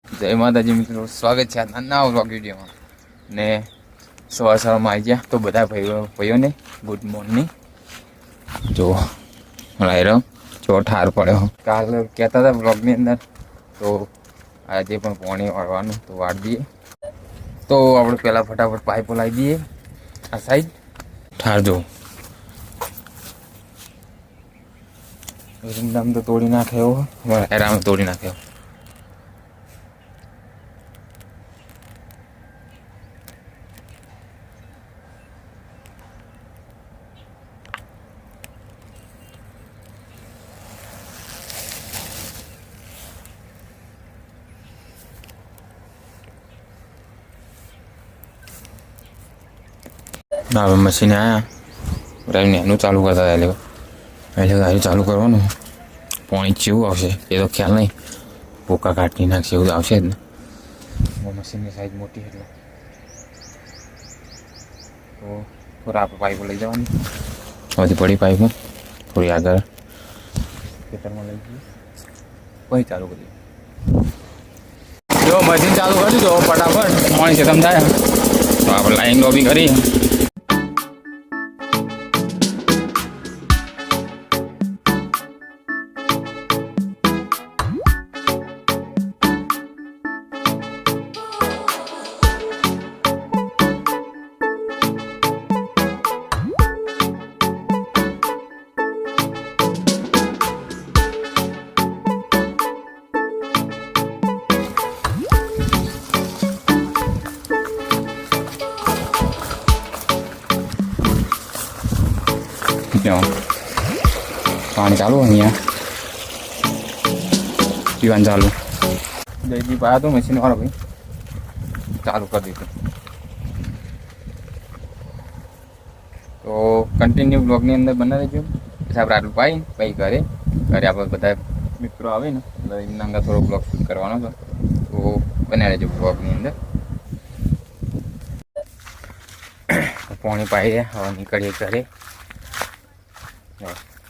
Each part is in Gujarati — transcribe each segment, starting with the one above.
જય માતાજી મિત્રો, સ્વાગત છે આ નવા વ્લોગ વિડીયોમાં. ને સવારમાં આવી ગયા તો બધા ભાઈઓને ગુડ મોર્નિંગ. જો રાયરો જો ઠાર પડ્યો. કાલ કહેતા હતા વ્લોગની અંદર, તો આજે પણ પાણી વાળવાનું તો વાળ દઈએ. તો આપણે પહેલાં ફટાફટ પાઇપો લાવી દઈએ આ સાઈડ. ઠાર જો રીંગણામ તો તોડી નાખ્યો, રાયરામ તોડી નાખ્યો. હવે મશીન આવ્યા બરાબર એનું ચાલુ કરતા એટલે ગાડી ચાલુ કરવાનું. પાણી જેવું આવશે એ તો ખ્યાલ નહીં, ભૂકા કાઢી નાખશે એવું આવશે જ ને. મશીનની સાઈઝ મોટી એટલે તો થોડા આપણે પાઇપો લઈ જવાની. બધી પડી પાઇપો થોડી આગળ ખેતરમાં લઈ જઈએ પછી ચાલુ કરીએ. જો મશીન ચાલુ કરી દો ફટાફટ, પાણી ખતમ થાય તો આપણે લાઈન લોબી કરી. પાણી ચાલુ અહીંયા પીવાનું ચાલુ. જયદીપ આવ્યા તો મશીન વાળો ભાઈ ચાલુ કરી દીધું. તો કન્ટિન્યુ બ્લોગની અંદર બનાવી દેજો. પછી આપણે આટલું પાઈ પછી ઘરે આપણે બધા મિત્રો આવે ને એટલે એમના અંદર થોડો બ્લોગ શૂટ કરવાનો હતો, તો બનાવી દેજો બ્લોગની અંદર. પાણી પાઈ દે, હવે નીકળીએ ઘરે.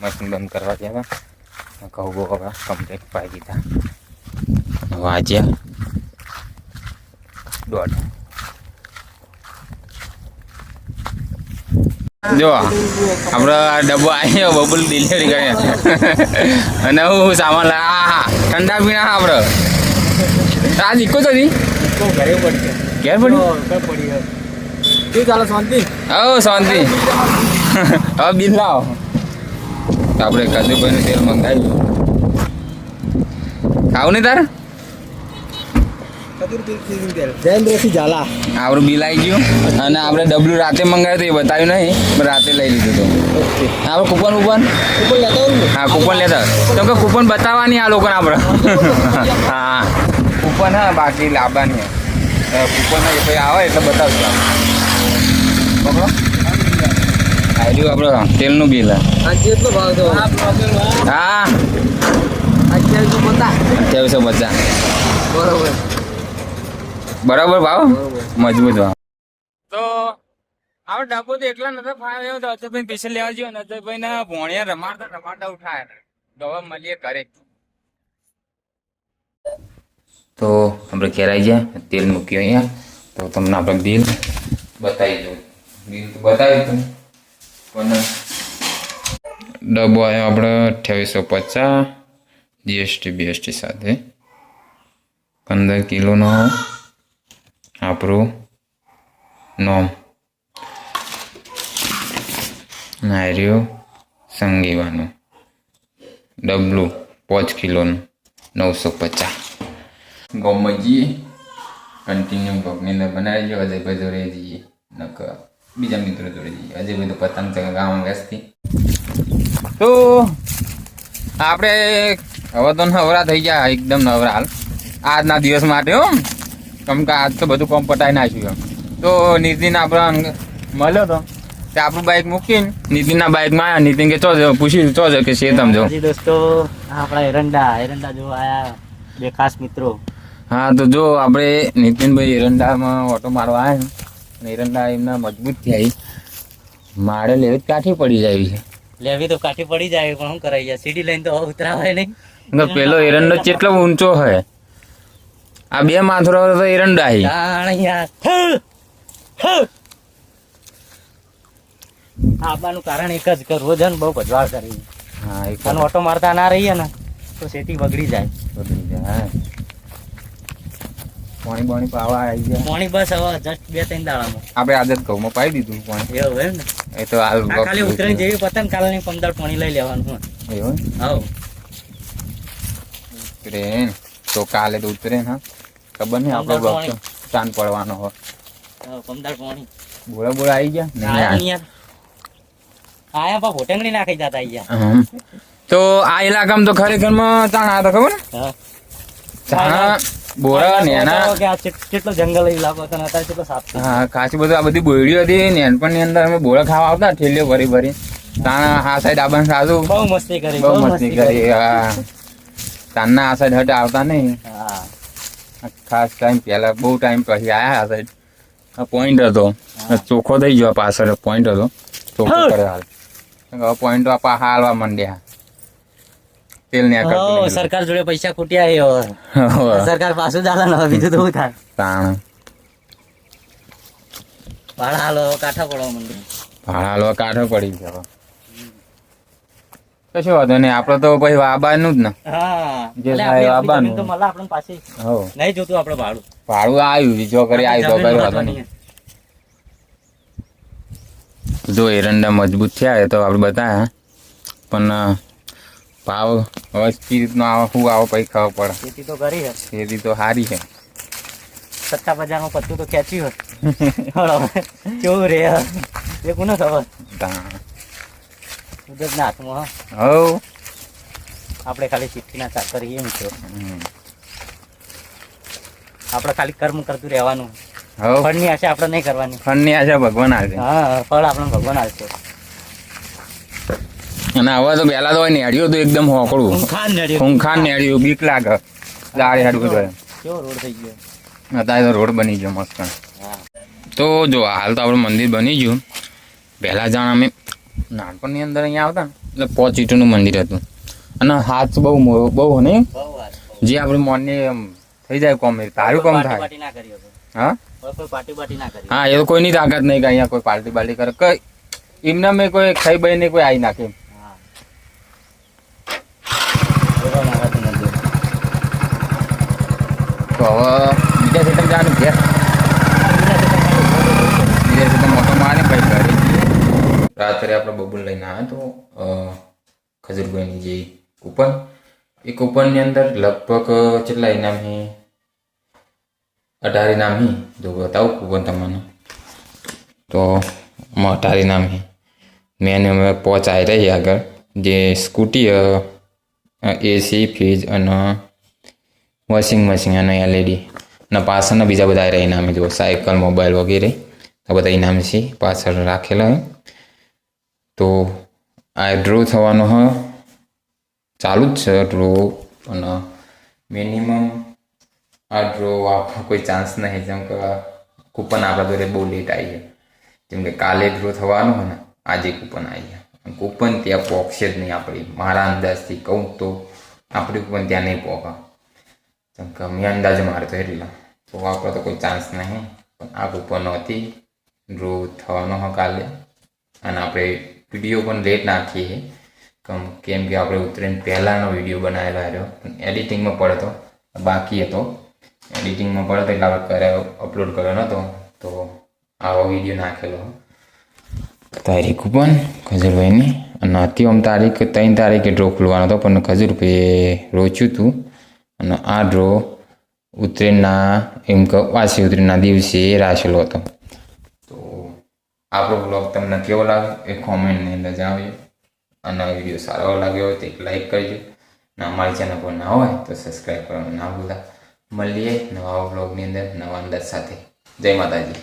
મશીન બંધ કરવા ગયા હતા, કહું બહુ હવે કમ્પ્લીટ પાઈ દીધા. વાજ્યા 1:30. જો આપણે ડબ્બો આવ્યો બબલ ડિલિવરી કરીએ અને હું સામાન ઠંડા પીણા આપણે આ ઇકો તો નહીં ઘરે પડી ઘેર પડી શું ચાલો શાંતિ? હા શાંતિ. હવે બિલ લાવો. આપણે કાજુભાઈનું તેલ મંગાવ્યું. ખાવું નહીં તારે? આપણું બિલ આવી ગયું અને આપણે ડબલું રાતે મંગાવ્યું તો એ બતાવ્યું નહીં, પણ રાતે લઈ લીધું હતું. આપણે કૂપન હા કૂપન લેતા તો કે કૂપન બતાવવાની આ લોકોને આપણે. હા કૂપન હા બાકી લાવવાની કૂપન પછી આવે એટલે બતાવશું. પકડો આવ્યું આપણે તેલનું બિલ. હા 2850. બરાબર ભાવ મજબૂત ભાવ. તો આપણે ડબ્બો તો એકલા નતા ફાવ્યો તો અજયભાઈ પૈસા લેવા જોઈએ ને અજયભાઈ ને ભોણિયા રમાડતા ઉઠાય તો હવે મળીએ ઘરે. તો આપણે ઘેર આવી ગયા, તેલ મૂક્યું અહીંયા. તો તમને આપણે બિલ બતાવી દઉં. બિલ તો બતાવી દઉં પણ ડબ્બો આવ્યો આપણે 2850 જીએસટી બીએસટી સાથે 15 કિલોનો આપણું નોમ નાયર્યું સંગીવાનું ડબલું 5 કિલોનું 950. ગામમાં જઈએ કન્ટિન્યુ બ્લોગની અંદર બનાવી દઈએ. અજયભાઈ જોડે જઈએ નક બીજા મિત્રો જોડે જઈએ. અજયભાઈ તો પતંગ ચગાવવામાં વ્યસ્તથી. તો આપણે હવે તો નવરા થઈ ગયા, એકદમ નવરા હાલ આજના દિવસ માટે. હો કેમ કે આજ તો બધું કોમ પટાઈ નાખ્યું. તો નીતિન આપણે મળ્યો તો તે આપણું બાઇક મૂકીને નીતિનના બાઇકમાં આવ્યા. નીતિન કે ચો પૂછી ચો કે છે સમજો દોસ્તો આપણા એરંડા જો આયા બે ખાસ મિત્રો. હા તો જો આપણે નીતિનભાઈ એરંડામાં ઓટો મારવા આવ્યા ને એરંડા એમના મજબૂત થયા. મારે લેવી કાઠી પડી જાય છે. લેવી તો કાઠી પડી જાય પણ શું કરાય સીડી લઈને તો ઉતરાવાય નહીં. પેલો એરંડો કેટલો ઊંચો હોય આ બે માથરો તો એરંડા હી તાણ યાર આવવાનું કારણ એક જ કે રોજ બહુ ભજવાળ કરી હા એક અને ઓટો મારતા ના રહીએ ને તો ખેતી બગડી જાય. બગડી જાય હા. પાણી બાણી પાવા આવી ગયા પાણી બસ હવે જસ્ટ 2-3 દાડામાં આપણે આદત ઘઉંમાં પાઈ દીધું પાણી એવું એમ ને એ તો હાલ આ ખાલી ઉતરાઈ જેવી પતંગ કાલની 15 પાણી લઈ લેવાનું હોય. એવું હાઉ ઉતરે તો કાલે તો ઉતરે ને હા ખબર નહીં આપણો વખત ચાંદ પડવાનો હોય 15 પાણી બોળા બોળા આવી ગયા નહીં આયા આવ્યા. ને યાર આયા પા ભોટંગડી નાખી જતા અહીંયા. તો આ ઇલાકામાં તો ખરેખરમાં તાણ આ તો ખબર ને હા તાણ બોરા નેના કે આ કેટલો જંગલ ઇલાકો હતો ને અત્યારે કેટલો સાફ છે. હા ખાસી બધું આ બધી બોયડીઓ હતી નેનપણની અંદર અમે બોરા ખાવા આવતા ઠેલીઓ ભરી ભરી તાણ આ સાઈડ આબાન સાસુ બહુ મસ્તી કરી બહુ મસ્તી કરી હા તાણના આ સાઈડ હટ આવતા નહીં હા ખાસ ટાઈમ પહેલા બહુ ટાઈમ પછી આયા આ સાઈડ આ પોઈન્ટ હતો ચોખ્ખો થઈ ગયો પાછળ પોઈન્ટ હતો ચોખ્ખો કર્યો હાલ હવે પોઈન્ટ આપા હાલવા માંડ્યા તેલ ને હો, સરકાર જોડે પૈસા ખૂટ્યા એ હવે. સરકાર પાછું ચાલે ને હવે બીજું તો શું થાય તાણ ભાડા હાલો કાંઠા પડવા માંડે. ભાડા હાલવા કાઢો પડી ગયો કશું વાંધો નહીં આપડે તો પછી આબાનું જ ને હા જે એટલે થાય આપણી આવવાનું. જમીન તો મળે આપણને પાછી હો નહીં જોતું આપણે ભાડું ભાડું આવ્યું જો કરી આવ્યું તો કઈ વાંધો નહીં જો એરંડા મજબૂત થયા એ તો આપણે બતાવ્યા પણ ભાવ હવે કઈ રીતનો આવે શું આવો પછી ખબર પડે ખેતી તો કરી હે ખેતી તો સારી છે 57,000 નું પત્તું તો ખેંચ્યું હે કેવું રે એ કોને ખબર કુદરત ના હાથમાં હા. હવ આપણે ખાલી ચિઠ્ઠીના ચાકર કરીએ મિત્રો આપણે ખાલી કર્મ કરતું રહેવાનું હવ ફળની આશા આપણે નહીં કરવાની ફળની આશા ભગવાન આવશે હા ફળ આપણને ભગવાન આવશે. અને હવે તો પહેલા તો નેડિયું તો એકદમ હોકળું ખૂંખાર નડ્યો ખૂંખાર નેડિયું બીક લાગે દાડે હાડવું જોઈએ કેવો રોડ થઈ ગયો. અત્યારે તો રોડ બની ગયો મસ્ત હા તો જો હાલ તો આપણું મંદિર બની ગયું પહેલા જાણ અમે નાનપણની અંદર અહીંયા આવતા ને એટલે 5 ઈંટનું મંદિર હતું અને હાથ બહુ ને બહુ વાત જે આપણે મોનની થઈ જાય કોમ તારું કોમ થાય પાર્ટી ના કરી હતો હા કોઈ પાર્ટી બાટી ના કરી હા એ તો કોઈની તાકાત નહીં કે અહીંયા કોઈ પાર્ટી બાર્ટી કરે કઈ એમને મેં કોઈ ખાઈ બાઈ ને કોઈ આવી નાખે હા બોલો મારાથી મંદિર. તો હવે બીજા સેટમ જવાનું ઘેર બીજા સેટમ મોટો મારે ભાઈ ઘરે રાત્રે આપણે બબુલ લઈને આવ્યા તો ખજૂરભાઈની જે કૂપન એ કૂપનની અંદર લગભગ કેટલા ઇનામ છે 18 ઇનામ છે જો બતાવું કૂપન તમને તો 18 ઇનામ છે મેં અમે પહોંચાઈ રહી આગળ જે સ્કૂટી એસી ફ્રીજ અને વોશિંગ મશીન અને એલઈડી અને પાછળના બીજા બધા રહ્યા ઇનામે જો સાયકલ મોબાઈલ વગેરે આ બધા ઇનામ છે પાછળ રાખેલા હોય તો આ ડ્રો થવાનો હોય ચાલુ જ છે ડ્રો અને મિનિમમ આ ડ્રો આપવા કોઈ ચાન્સ નહીં જેમ કે કૂપન આપણા જોડે બહુ લેટ આવી છે જેમ કે કાલે ડ્રો થવાનો હોય ને આજે કૂપન આવી જાય કૂપન ત્યાં પહોંચશે જ નહીં આપણી મારા અંદાજથી કહું તો આપણી કૂપન ત્યાં નહીં પહોંચે જેમ કે મેં અંદાજ મારતો એટલા તો આપણે તો કોઈ ચાન્સ નહીં પણ આ કૂપન હતી ડ્રો થવાનો હોય કાલે અને આપણે વિડીયો પણ લેટ નાખીએ કેમ કે આપણે ઉતરીને પહેલાંનો વિડીયો બનાવેલો રહ્યો એડિટિંગમાં પડતો બાકી હતો એડિટિંગમાં પડતો એટલે આપણે અપલોડ કર્યો નહોતો તો આવો વિડીયો નાખેલો તારીખ કૂપન ખજૂરભાઈની અને હતી આમ તારીખ 3 તારીખે ડ્રો ખુલવાનો હતો પણ ખજૂરભાઈએ રોચ્યું હતું અને આ ડ્રો ઉત્તરાયણના એમ કે વાસી ઉત્તરાયણના દિવસે રાખેલો હતો તો આપણો બ્લોગ તમને કેવો લાગ્યો એ કોમેન્ટની અંદર જણાવજો અને વિડીયો સારો લાગ્યો હોય તો એક લાઈક કરજો અને અમારી ચેનલ પર ના હોય તો સબસ્ક્રાઈબ કરવાનું ના ભૂલતા મળીએ નવા બ્લોગની અંદર નવા અંદાજ સાથે જય માતાજી.